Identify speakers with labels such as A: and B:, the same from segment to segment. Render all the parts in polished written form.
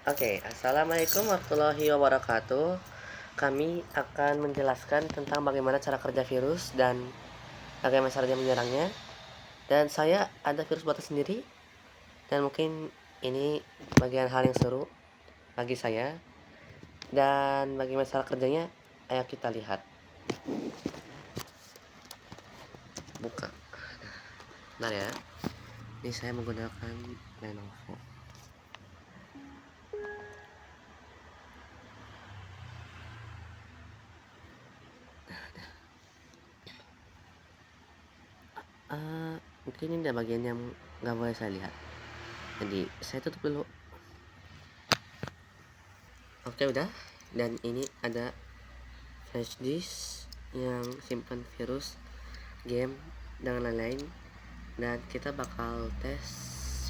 A: Oke, assalamualaikum warahmatullahi wabarakatuh. Kami akan menjelaskan tentang bagaimana cara kerja virus dan bagaimana caranya menyerangnya. Dan saya ada virus buatan sendiri, dan mungkin ini bagian hal yang seru bagi saya. Dan bagaimana cara kerjanya, ayo kita lihat. Buka. Bentar ya. Ini saya menggunakan Lenovo. Mungkin ini ada bagian yang nggak boleh saya lihat. Jadi saya tutup dulu. Oke, udah. Dan ini ada flash disk yang simpan virus, game, dan lain-lain. Dan kita bakal tes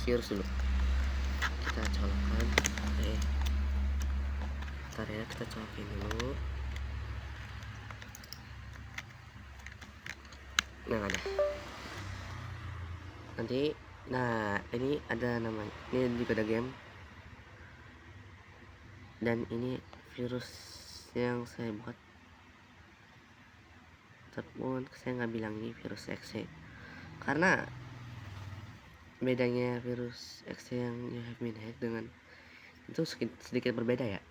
A: virus dulu. Kita colokkan. Bentar ya, kita colokin dulu. Nah, ada. Nanti, nah ini ada namanya. Ini juga ada game. Dan ini virus yang saya buat. Tapi saya nggak bilang ini virus exe, karena bedanya virus exe yang you have been hacked dengan itu sedikit berbeda ya.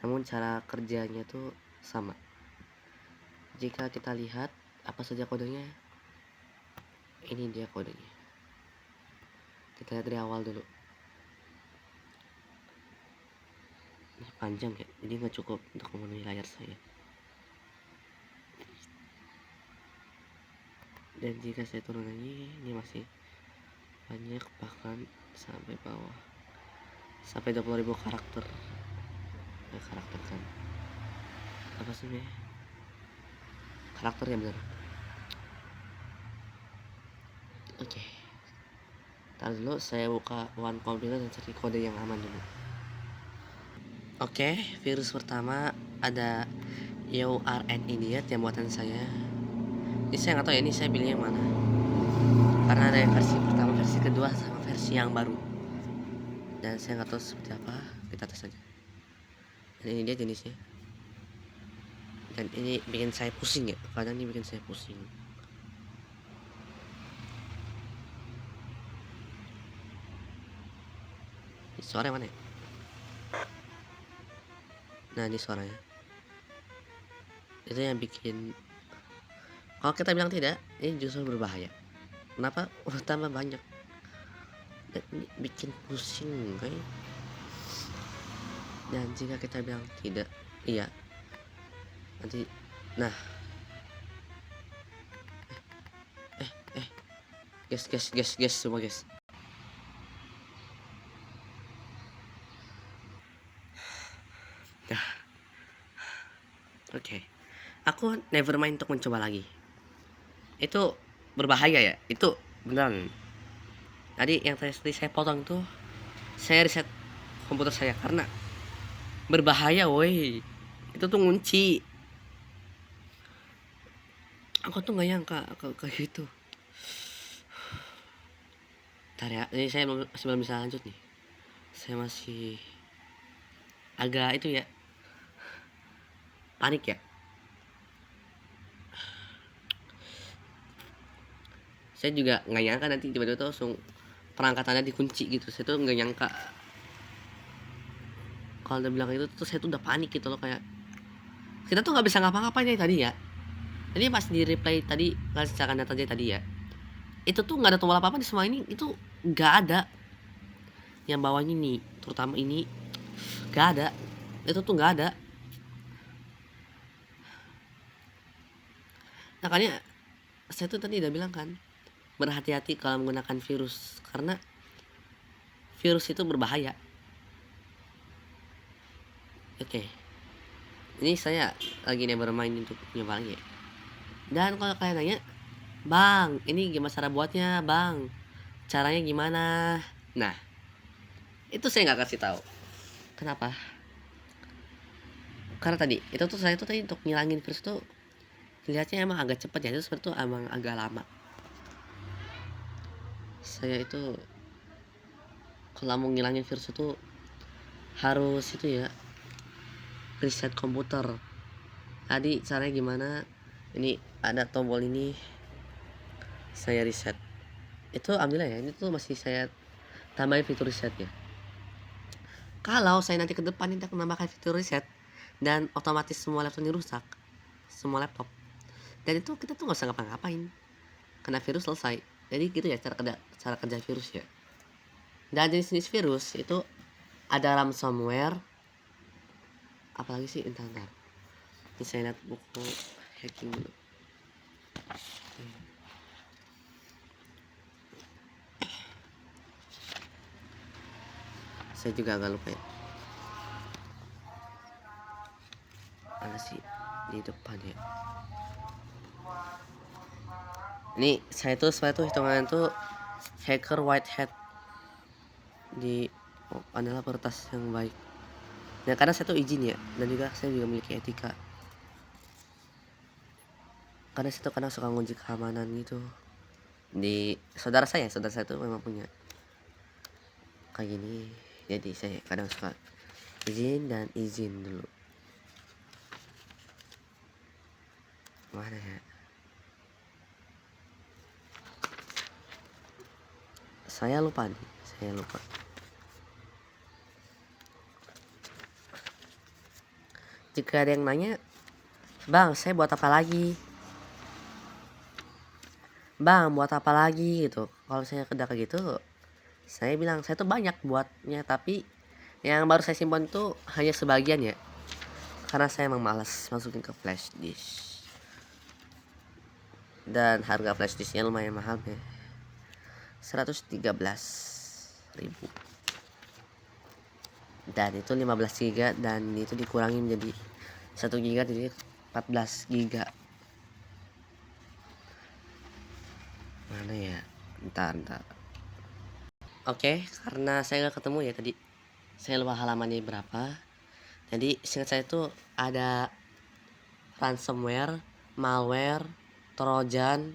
A: Namun cara kerjanya tuh sama. Jika kita lihat apa saja kodenya, ini dia kodenya. Kita lihat dari awal dulu. Ini panjang ya, jadi nggak cukup untuk memenuhi layar saya. Dan jika saya turun lagi, ini masih banyak, bahkan sampai bawah, sampai 20.000 karakter. Karakter kan apa sih ya? Karakter ya, benar. Oke. Ntar dulu saya buka one computer dan cari kode yang aman dulu. Oke, virus pertama ada URN Idiot yang buatan saya. Ini saya nggak tahu ya, ini saya pilih yang mana, karena ada yang versi pertama, versi kedua, sama versi yang baru. Dan saya nggak tahu seperti apa. Kita tes saja. Dan ini dia jenisnya. Dan ini bikin saya pusing ya, kadang ini bikin saya pusing. Ini suara mana ya? Nah, ini suaranya. Itu yang bikin, kalau kita bilang tidak, ini justru berbahaya. Kenapa? Tambah banyak. Dan ini bikin pusing, kan? Dan jika kita bilang tidak, iya, nanti, nah, guys, semua guys. Nah, oke. Aku never mind untuk mencoba lagi. Itu berbahaya ya, itu beneran. Tadi yang tadi saya potong tuh, saya reset komputer saya karena berbahaya, woi. Itu tuh ngunci. Aku tuh nggak nyangka kayak gitu. Ntar ya, ini saya masih belum bisa lanjut nih. Saya masih agak itu ya, panik ya. Saya juga nggak nyangka nanti tiba-tiba tuh langsung perangkatannya dikunci gitu. Saya tuh nggak nyangka. Kalau udah bilang itu tuh saya tuh udah panik gitu loh, kayak kita tuh nggak bisa ngapa-ngapain ya tadi ya. Jadi pas di replay tadi, kalau secara data tadi ya, itu tuh nggak ada tombol apa-apa di semua ini, itu nggak ada. Yang bawahnya nih, terutama ini nggak ada. Itu tuh nggak ada. Makanya saya tuh tadi udah bilang kan, berhati-hati kalau menggunakan virus, karena virus itu berbahaya. Oke. Ini saya lagi bermain untuk nyoba lagi ya. Dan kalau kalian nanya, bang, ini gimana cara buatnya, bang? Caranya gimana? Nah, itu saya nggak kasih tahu. Kenapa? Karena tadi itu tuh saya tuh tadi untuk ngilangin virus tuh lihatnya emang agak cepet ya, itu sebenarnya tuh emang agak lama. Saya itu kalau mau ngilangin virus itu harus itu ya, reset komputer. Tadi caranya gimana? Ini ada tombol ini, saya reset. Itu alhamdulillah ya, ini tuh masih saya tambahin fitur reset ya. Kalau saya nanti ke depan tidak menambahkan fitur reset dan otomatis semua laptop ini rusak, semua laptop, dan itu kita tuh nggak usah ngapa-ngapain, kena virus selesai. Jadi gitu ya cara kerja virus ya. Dan jenis-jenis virus itu ada ransomware, apalagi sih, entar ini saya lihat buku hacking dulu. Saya juga agak lupa ya, ada sih di depan ya. Ini saya tuh hitungan tuh hacker white hat di adalah pertas yang baik. Ya karena saya tuh izin ya, dan juga saya juga memiliki etika. Karena saya tuh kadang suka ngunci keamanan gitu. Di saudara saya tuh memang punya kayak gini. Jadi saya kadang suka izin dulu. Mana ya? Saya lupa. Jika ada yang nanya, "Bang, saya buat apa lagi? Bang, buat apa lagi?" gitu. Kalau saya udah kayak gitu, saya bilang saya tuh banyak buatnya, tapi yang baru saya simpan tuh hanya sebagian ya. Karena saya emang malas masukin ke flash disk. Dan harga flash disknya lumayan mahal ya. 113.000. Dan itu 15 giga, dan itu dikurangi menjadi 1 giga, jadi 14 giga. Mana ya? Bentar. Oke, karena saya nggak ketemu ya tadi, saya lupa halamannya berapa. Jadi singkat saya tuh ada ransomware, malware, trojan,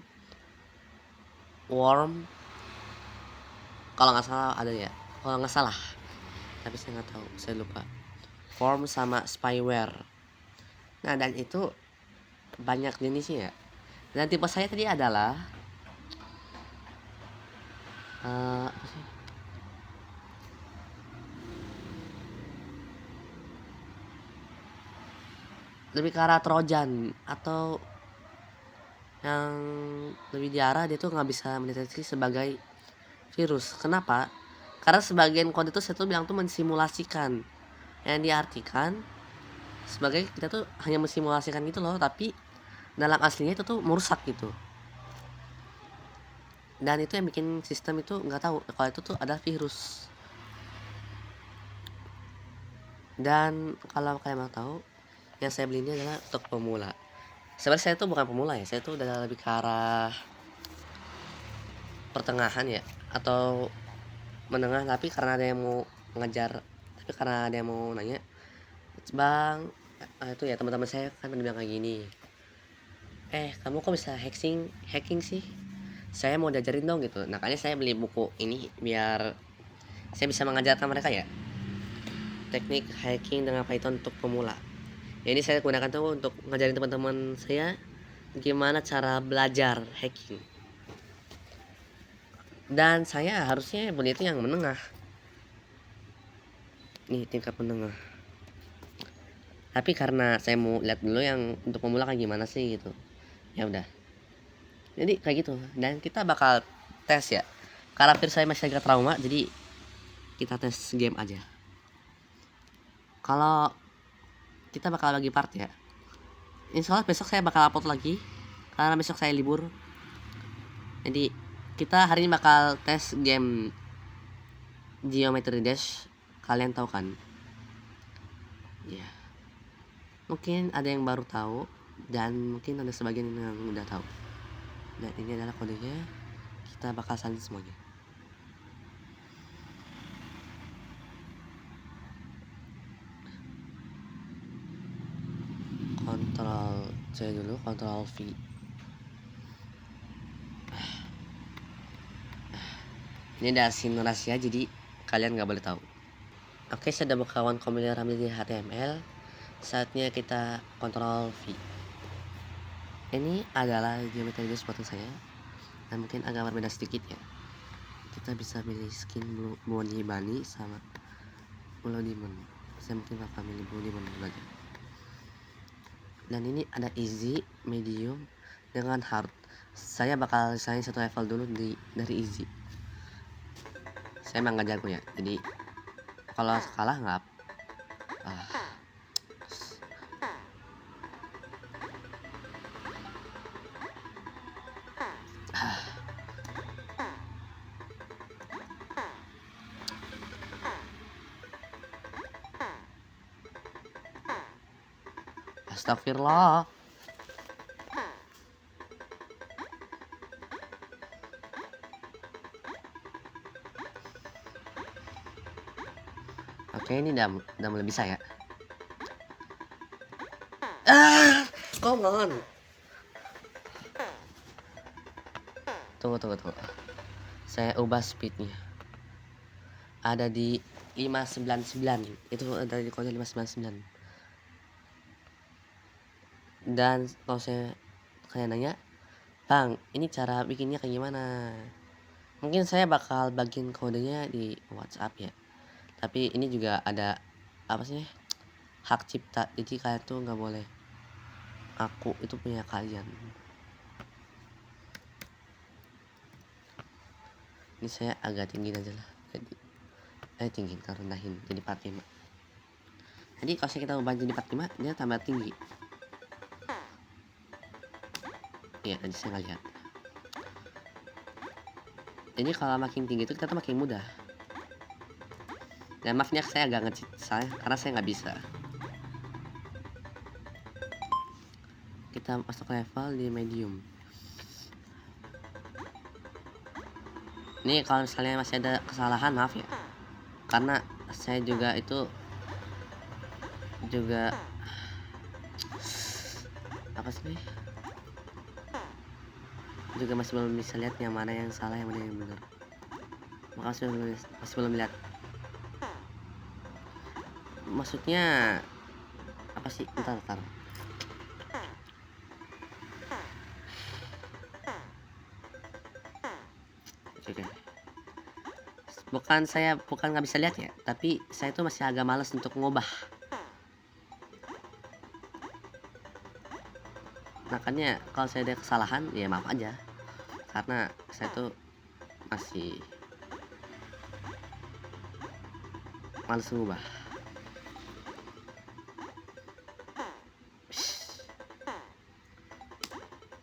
A: worm, kalau nggak salah ada ya, kalau nggak salah, tapi saya nggak tahu, saya lupa. Worm sama spyware. Nah, dan itu banyak jenisnya ya. Dan tipe saya tadi adalah apa sih? Lebih ke arah trojan, atau yang lebih diarah dia tuh nggak bisa mendeteksi sebagai virus. Kenapa? Karena sebagian kode itu saya tuh bilang tuh mensimulasikan, yang diartikan sebagai kita tuh hanya mensimulasikan gitu loh, tapi dalam aslinya itu tuh merusak gitu. Dan itu yang bikin sistem itu nggak tahu kalau itu tuh ada virus. Dan kalau kalian mau tahu, yang saya beli ini adalah untuk pemula. Sebenarnya saya tuh bukan pemula ya, saya tuh udah lebih ke arah pertengahan ya, atau menengah, tapi karena ada yang mau ngejar, tapi karena ada yang mau nanya, "Bang, itu ya teman-teman saya kan bilang kayak gini, kamu kok bisa hacking sih? Saya mau diajarin dong," gitu. Nah, makanya saya beli buku ini biar saya bisa mengajarkan mereka ya, teknik hacking dengan Python untuk pemula. Ya, ini saya gunakan tuh untuk ngajarin teman-teman saya gimana cara belajar hacking. Dan saya harusnya beli itu yang menengah. Nih, tingkat menengah. Tapi karena saya mau lihat dulu yang untuk pemula kayak gimana sih gitu. Ya udah. Jadi kayak gitu. Dan kita bakal tes ya. Karena saya masih agak trauma, jadi kita tes game aja. Kalau kita bakal bagi part ya. Insya Allah besok saya bakal upload lagi, karena besok saya libur. Jadi kita hari ini bakal tes game Geometry Dash. Kalian tahu kan? Ya. Mungkin ada yang baru tahu, dan mungkin ada sebagian yang udah tahu. Dan ini adalah kodenya. Kita bakal salin semuanya. Ctrl C dulu, Ctrl V. Ini ada sin rahasia, jadi kalian nggak boleh tahu. Oke, saya udah buka one compiler di HTML. Saatnya kita kontrol V. Ini adalah geometri buatan saya, dan mungkin agak berbeda sedikit ya. Kita bisa pilih skin Blue Bunny sama Blue Demon. Saya mungkin bakal milih Blue Demon dulu aja. Dan ini ada easy, medium, dengan hard. Saya bakal desain satu level dulu dari easy. Saya emang gak jago ya, jadi kalau kalah nggak astagfirullah. Oke, ini udah mulai bisa ya. Come on. Tunggu. Saya ubah speednya. Ada di 599. Itu ada di kode 599. Dan kalau kalian nanya, Bang, ini cara bikinnya kayak gimana? Mungkin saya bakal bagiin kodenya di WhatsApp ya. Tapi ini juga ada apa sih? Hak cipta. Jadi kalian tuh nggak boleh. Aku itu punya kalian. Ini saya agak tinggi aja lah. Jadi tinggi, kita rendahin jadi 45. Jadi kalau kita ubah jadi 45, dia tambah tinggi. Iya, tadi saya nggak lihat. Jadi kalau makin tinggi itu kita tuh makin mudah. Dan maafnya saya agak nge-cheat karena saya nggak bisa. Kita masuk level di medium. Ini kalau misalnya masih ada kesalahan, maaf ya, karena saya juga apa sih, juga masih belum bisa lihat yang mana yang salah, yang mana yang benar. Makasih masih belum lihat. Maksudnya apa sih? Ntar. Oke. Bukan nggak bisa lihat ya, tapi saya tuh masih agak malas untuk ngubah. Makanya kalau saya ada kesalahan, ya maaf aja, karena saya tuh masih malas ngubah.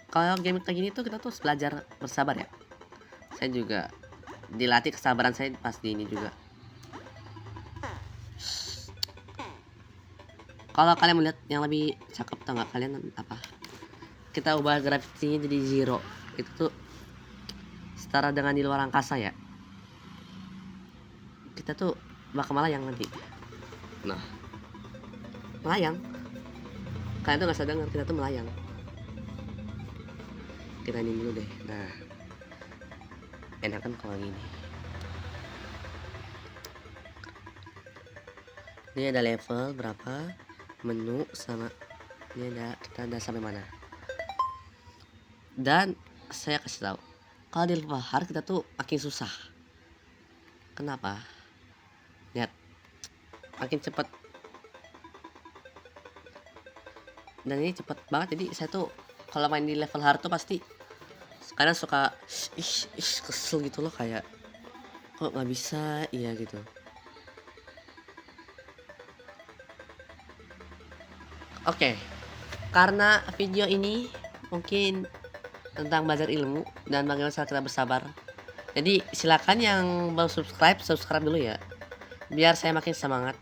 A: Kalau game kayak gini tuh kita tuh belajar bersabar ya. Saya juga dilatih kesabaran saya pas di ini juga. Kalau kalian melihat yang lebih cakep, tau nggak kalian apa? Kita ubah gravitinya jadi 0. Itu tuh setara dengan di luar angkasa ya. Kita tuh bakal melayang nanti. Nah, melayang. Kalian tuh nggak sadar kita tuh melayang. Kita ini dulu deh. Nah, enak kan kalau gini. Ini ada level berapa, menu, sama ini kita ada sampai mana. Dan saya kasih tahu, kalau di level hard kita tuh makin susah. Kenapa? Lihat, makin cepat. Dan ini cepat banget, jadi saya tuh kalau main di level hard tuh pasti kadang suka kesel gitu loh, kayak kok nggak bisa iya gitu. Oke, karena video ini mungkin tentang belajar ilmu dan bagaimana cara kita bersabar, jadi silakan yang baru subscribe dulu ya, biar saya makin semangat.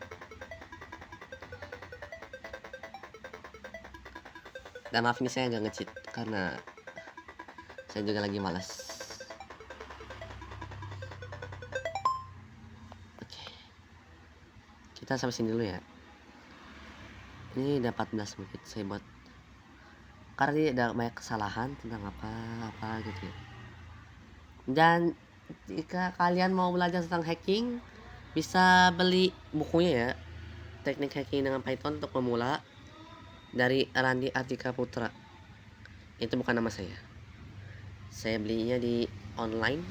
A: Dan maaf ini saya agak nge-cheat karena saya juga lagi malas. Oke, kita sampai sini dulu ya. Ini udah 14 menit saya buat, karena dia ada banyak kesalahan tentang apa gitu ya. Dan jika kalian mau belajar tentang hacking, Bisa beli bukunya ya, Teknik Hacking dengan Python untuk Pemula dari Randi Atika Putra. Itu bukan nama saya. Saya belinya di online.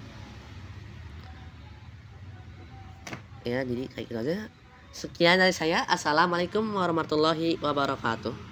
A: Ya, jadi kayak gitu aja. Sekian dari saya. Assalamualaikum warahmatullahi wabarakatuh.